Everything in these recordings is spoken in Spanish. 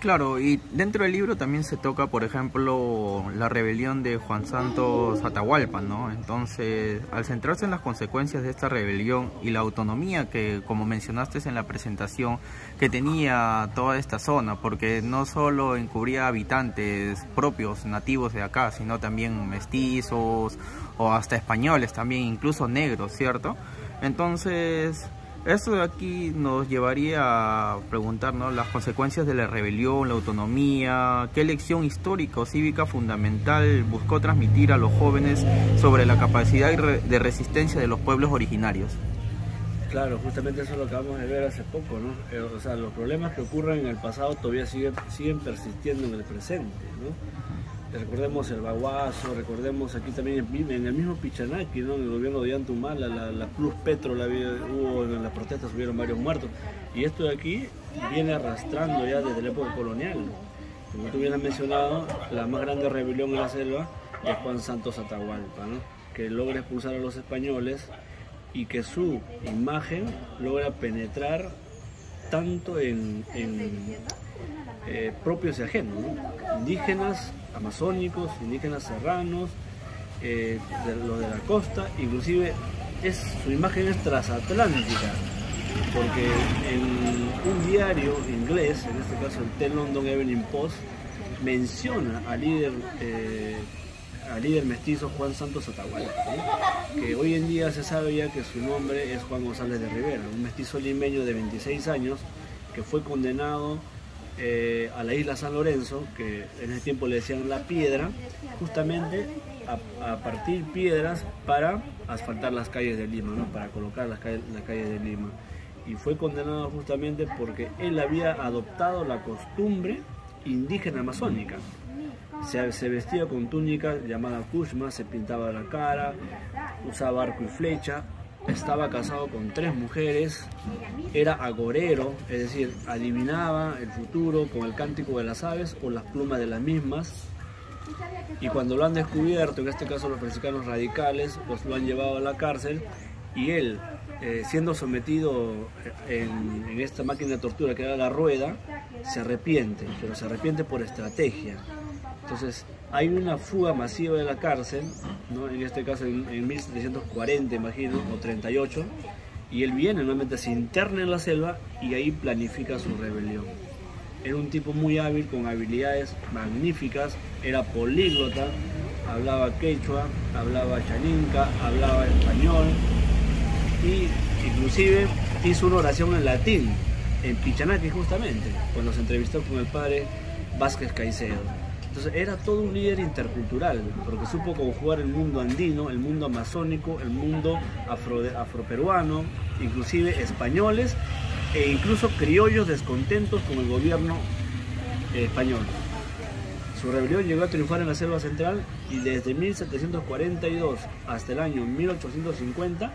Claro, y dentro del libro también se toca, por ejemplo, la rebelión de Juan Santos Atahualpa, ¿no? Entonces, al centrarse en las consecuencias de esta rebelión y la autonomía que, como mencionaste en la presentación, que tenía toda esta zona, porque no solo encubría habitantes propios, nativos de acá, sino también mestizos o hasta españoles también, incluso negros, ¿cierto? Entonces, esto de aquí nos llevaría a preguntarnos las consecuencias de la rebelión, la autonomía, qué lección histórica o cívica fundamental buscó transmitir a los jóvenes sobre la capacidad de resistencia de los pueblos originarios. Claro, justamente eso es lo que acabamos de ver hace poco, ¿no? O sea, los problemas que ocurren en el pasado todavía siguen persistiendo en el presente, ¿no? Recordemos el Baguazo, recordemos aquí también en el mismo Pichanaki, ¿no? En el gobierno de Ollanta Humala, la Plus Petro hubo en las protestas, hubieron varios muertos. Y esto de aquí viene arrastrando ya desde la época colonial. Como tú bien has mencionado, la más grande rebelión en la selva es Juan Santos Atahualpa, ¿no? Que logra expulsar a los españoles y que su imagen logra penetrar tanto en propios y ajenos, ¿no? Indígenas amazónicos, indígenas serranos, los de la costa, inclusive su imagen es transatlántica, porque en un diario inglés, en este caso el The London Evening Post, menciona al líder mestizo Juan Santos Atahualpa, ¿no? Que hoy en día se sabe ya que su nombre es Juan González de Rivera, un mestizo limeño de 26 años que fue condenado a la isla San Lorenzo, que en ese tiempo le decían La Piedra, justamente a partir piedras para asfaltar las calles de Lima, ¿no? Para colocar las calles de Lima. Y fue condenado justamente porque él había adoptado la costumbre indígena amazónica. Se vestía con túnica llamada kushma, se pintaba la cara, usaba arco y flecha, estaba casado con 3 mujeres, era agorero, es decir, adivinaba el futuro con el cántico de las aves o las plumas de las mismas. Y cuando lo han descubierto, en este caso los franciscanos radicales, pues lo han llevado a la cárcel y él, siendo sometido en esta máquina de tortura que era la rueda, se arrepiente, pero se arrepiente por estrategia. Entonces hay una fuga masiva de la cárcel, ¿no? En este caso en 1740, imagino, o 38, y él viene, nuevamente se interna en la selva y ahí planifica su rebelión. Era un tipo muy hábil, con habilidades magníficas, era políglota, hablaba quechua, hablaba chaninca, hablaba español, y inclusive hizo una oración en latín, en Pichanaki justamente, cuando se entrevistó con el padre Vázquez Caicedo. Entonces era todo un líder intercultural, porque supo conjugar el mundo andino, el mundo amazónico, el mundo afroperuano, inclusive españoles e incluso criollos descontentos con el gobierno español. Su rebelión llegó a triunfar en la selva central y desde 1742 hasta el año 1850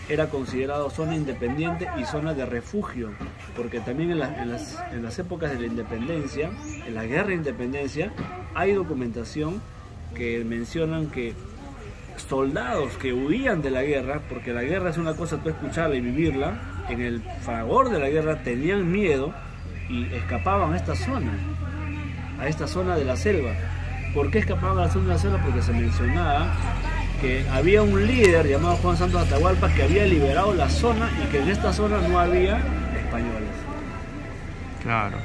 era considerado zona independiente y zona de refugio, porque también en las épocas de la independencia, en la guerra de independencia, hay documentación que mencionan que soldados que huían de la guerra, porque la guerra es una cosa tú escucharla y vivirla, en el fragor de la guerra tenían miedo y escapaban a esta zona de la selva. ¿Por qué escapaban a la zona de la selva? Porque se mencionaba que había un líder llamado Juan Santos Atahualpa que había liberado la zona y que en esta zona no había españoles. Claro.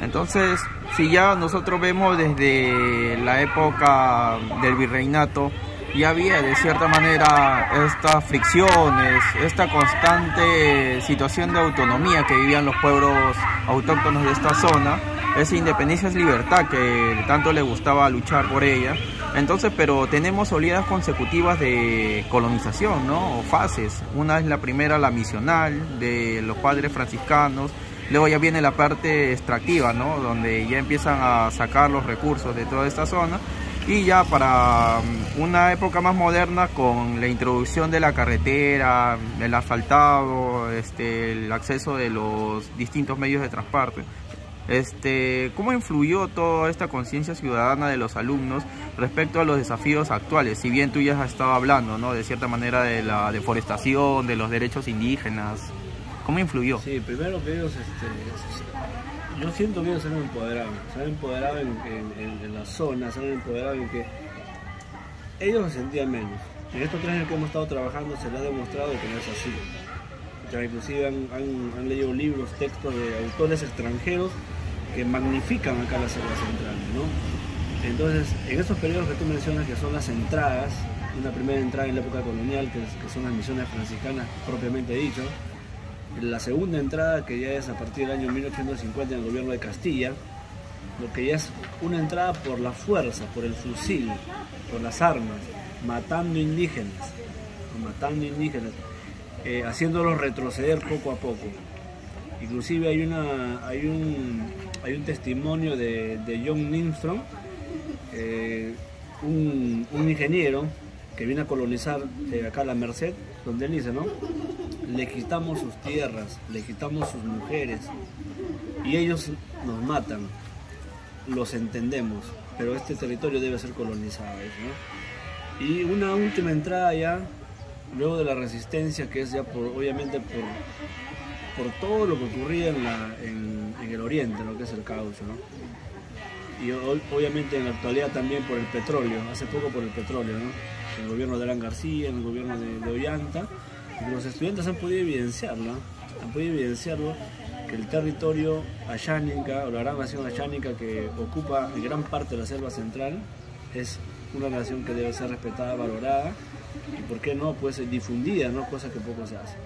Entonces, si ya nosotros vemos desde la época del virreinato, ya había de cierta manera estas fricciones, esta constante situación de autonomía que vivían los pueblos autóctonos de esta zona, esa independencia es libertad que tanto le gustaba luchar por ella. Entonces, pero tenemos oleadas consecutivas de colonización, ¿no? O fases. Una es la primera, la misional, de los padres franciscanos. Luego ya viene la parte extractiva, ¿no? Donde ya empiezan a sacar los recursos de toda esta zona. Y ya para una época más moderna, con la introducción de la carretera, el asfaltado, el acceso de los distintos medios de transporte. ¿Cómo influyó toda esta conciencia ciudadana de los alumnos respecto a los desafíos actuales? Si bien tú ya has estado hablando, ¿no?, de cierta manera de la deforestación, de los derechos indígenas, ¿cómo influyó? Sí, primero que ellos yo siento que ellos se han empoderado en la zona, se han empoderado en que ellos se sentían menos. En estos 3 años que hemos estado trabajando se les ha demostrado que no es así. Ya inclusive han leído libros, textos de autores extranjeros que magnifican acá la selva central, ¿no? Entonces, en esos periodos que tú mencionas, que son las entradas, una primera entrada en la época colonial, que son las misiones franciscanas propiamente dicho, la segunda entrada, que ya es a partir del año 1850 en el gobierno de Castilla, lo que ya es una entrada por la fuerza, por el fusil, por las armas, matando indígenas, haciéndolos retroceder poco a poco. Inclusive hay un testimonio de John Lindstrom, un ingeniero que viene a colonizar acá la Merced, donde él dice, ¿no? Le quitamos sus tierras, le quitamos sus mujeres y ellos nos matan, los entendemos, pero este territorio debe ser colonizado, ¿no? Y una última entrada ya, luego de la resistencia, que es ya obviamente por todo lo que ocurría en el oriente, lo que es el caucho, ¿no? Y obviamente en la actualidad también por el petróleo, hace poco por el petróleo, ¿no? En el gobierno de Alan García, en el gobierno de Ollanta, y los estudiantes han podido evidenciarlo, que el territorio ayánica, o la gran nación ayánica que ocupa gran parte de la selva central, es una nación que debe ser respetada, valorada, y por qué no, pues difundida, ¿no? Cosa que poco se hace.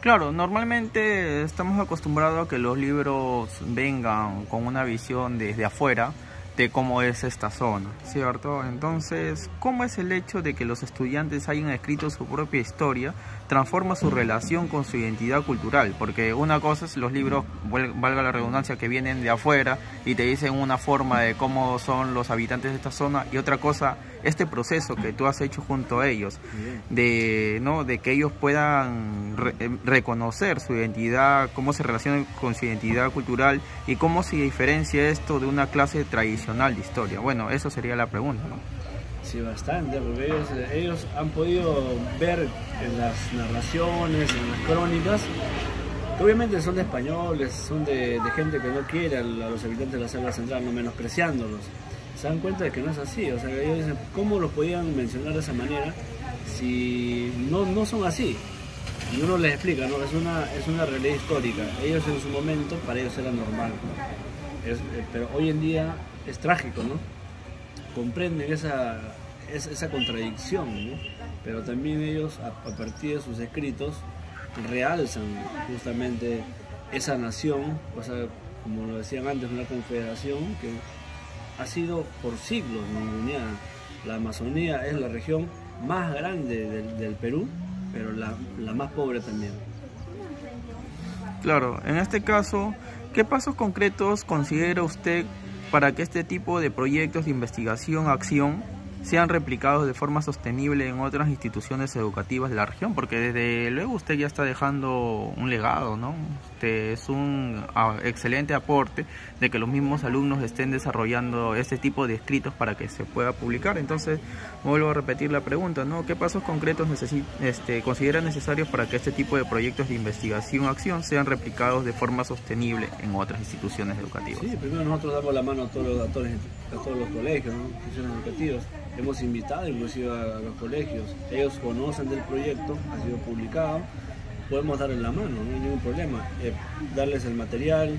Claro, normalmente estamos acostumbrados a que los libros vengan con una visión desde afuera de cómo es esta zona, ¿cierto? Entonces, ¿cómo es el hecho de que los estudiantes hayan escrito su propia historia transforma su relación con su identidad cultural? Porque una cosa es los libros, valga la redundancia, que vienen de afuera y te dicen una forma de cómo son los habitantes de esta zona, y otra cosa, este proceso que tú has hecho junto a ellos, de que ellos puedan reconocer su identidad, cómo se relacionan con su identidad cultural y cómo se diferencia esto de una clase tradicional de historia. Bueno, eso sería la pregunta, ¿no? Sí, bastante, porque ellos han podido ver en las narraciones, en las crónicas, que obviamente son de españoles, son de gente que no quiere a los habitantes de la selva central, no menospreciándolos. Se dan cuenta de que no es así, o sea, ellos dicen, ¿cómo los podían mencionar de esa manera si no son así? Y uno les explica, ¿no? Es una realidad histórica. Ellos en su momento, para ellos era normal, pero hoy en día es trágico, ¿no? Comprenden esa contradicción, ¿no? Pero también ellos, a partir de sus escritos, realzan justamente esa nación, o sea, como lo decían antes, una confederación que ha sido por siglos ninguneada. La Amazonía es la región más grande del Perú, pero la más pobre también. Claro, en este caso, ¿qué pasos concretos considera usted para que este tipo de proyectos de investigación, acción, sean replicados de forma sostenible en otras instituciones educativas de la región? Porque desde luego usted ya está dejando un legado, ¿no? Es un excelente aporte de que los mismos alumnos estén desarrollando este tipo de escritos para que se pueda publicar. Entonces, vuelvo a repetir la pregunta, ¿no? ¿Qué pasos concretos considera necesarios para que este tipo de proyectos de investigación, acción, sean replicados de forma sostenible en otras instituciones educativas? Sí, primero nosotros damos la mano a todos los colegios, ¿no? Instituciones educativas. Hemos invitado inclusive a los colegios, ellos conocen del proyecto, ha sido publicado, podemos darles la mano, no hay ningún problema, darles el material,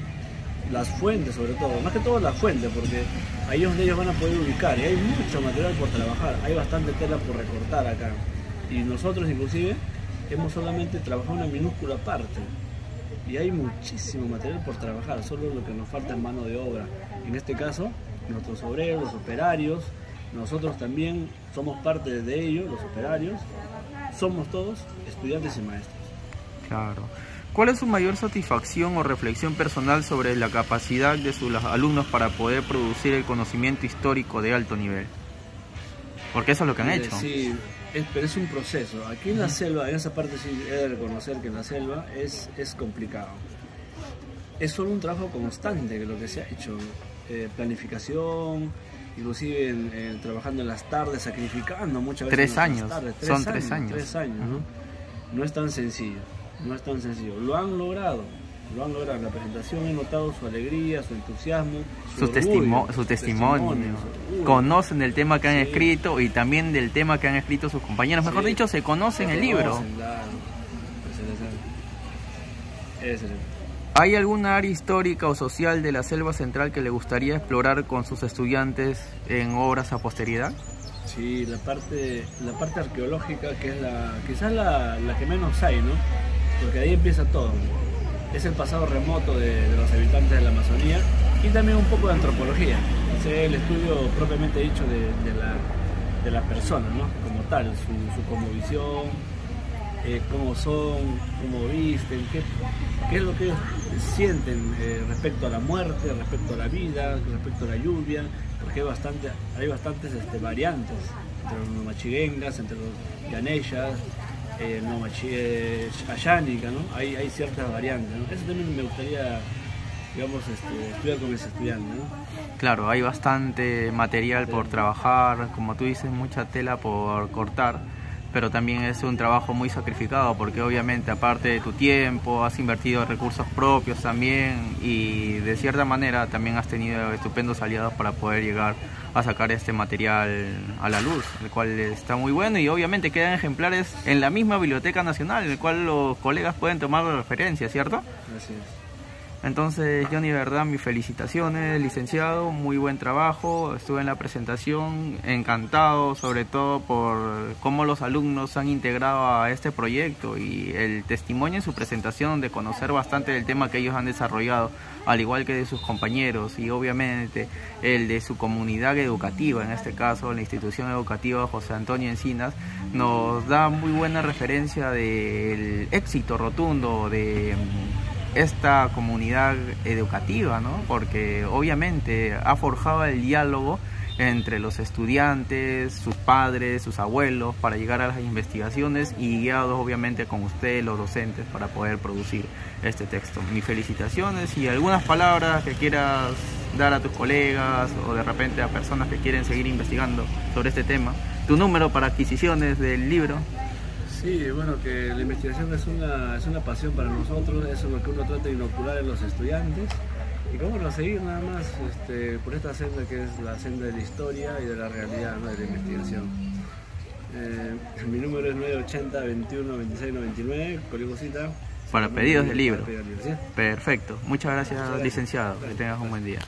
las fuentes sobre todo, más que todo las fuentes, porque ahí es donde ellos van a poder ubicar, y hay mucho material por trabajar, hay bastante tela por recortar acá, y nosotros inclusive hemos solamente trabajado una minúscula parte, y hay muchísimo material por trabajar, solo lo que nos falta es mano de obra, en este caso, nuestros obreros, los operarios. Nosotros también somos parte de ellos, los operarios, somos todos estudiantes y maestros. Claro. ¿Cuál es su mayor satisfacción o reflexión personal sobre la capacidad de sus alumnos para poder producir el conocimiento histórico de alto nivel? Porque eso es lo que han hecho. Sí, pero es un proceso. Aquí en la selva, en esa parte sí he de reconocer que en la selva es complicado. Es solo un trabajo constante lo que se ha hecho. Planificación, inclusive trabajando en las tardes, sacrificando muchas veces. 3 años, son 3 años. 3 años, ¿no? No es tan sencillo, Lo han logrado, lo han logrado. En la presentación he notado su alegría, su entusiasmo, su testimonio. Conocen del tema que han escrito y también del tema que han escrito sus compañeros. Mejor dicho, se conocen el libro. Claro. Ese es el... ¿Hay alguna área histórica o social de la Selva Central que le gustaría explorar con sus estudiantes en obras a posteridad? Sí, la parte arqueológica, que es quizás la que menos hay, ¿no? Porque ahí empieza todo. Es el pasado remoto de los habitantes de la Amazonía y también un poco de antropología. O sea, el estudio propiamente dicho de la persona, ¿no? Como tal, su cosmovisión, cómo son, cómo visten, qué es lo que ellos sienten respecto a la muerte, respecto a la vida, respecto a la lluvia, porque hay bastantes variantes entre los nomachiguengas, entre los yaneyas, ayánica, ¿no? Hay ciertas variantes, ¿no? Eso también me gustaría, digamos, estudiar con mis estudiantes, ¿no? Claro, hay bastante material por trabajar, como tú dices, mucha tela por cortar, pero también es un trabajo muy sacrificado porque obviamente aparte de tu tiempo has invertido recursos propios también y de cierta manera también has tenido estupendos aliados para poder llegar a sacar este material a la luz, el cual está muy bueno y obviamente quedan ejemplares en la misma Biblioteca Nacional, en el cual los colegas pueden tomar referencia, ¿cierto? Así es. Entonces, Johnny, de verdad, mis felicitaciones, licenciado, muy buen trabajo, estuve en la presentación, encantado sobre todo por cómo los alumnos han integrado a este proyecto y el testimonio en su presentación de conocer bastante del tema que ellos han desarrollado, al igual que de sus compañeros y obviamente el de su comunidad educativa, en este caso la institución educativa José Antonio Encinas, nos da muy buena referencia del éxito rotundo de esta comunidad educativa, ¿no? Porque obviamente ha forjado el diálogo entre los estudiantes, sus padres, sus abuelos, para llegar a las investigaciones y guiados obviamente con ustedes, los docentes, para poder producir este texto. Mis felicitaciones y algunas palabras que quieras dar a tus colegas o de repente a personas que quieren seguir investigando sobre este tema. Tu número para adquisiciones del libro. Sí, bueno, que la investigación es una pasión para nosotros, eso es lo que uno trata de inocular en los estudiantes y cómo no seguir nada más por esta senda que es la senda de la historia y de la realidad, ¿no? De la investigación. Mi número es 980 21 26 99, código cita. Para pedidos de libro. ¿Sí? Perfecto, muchas gracias, licenciado, que tengas un buen día.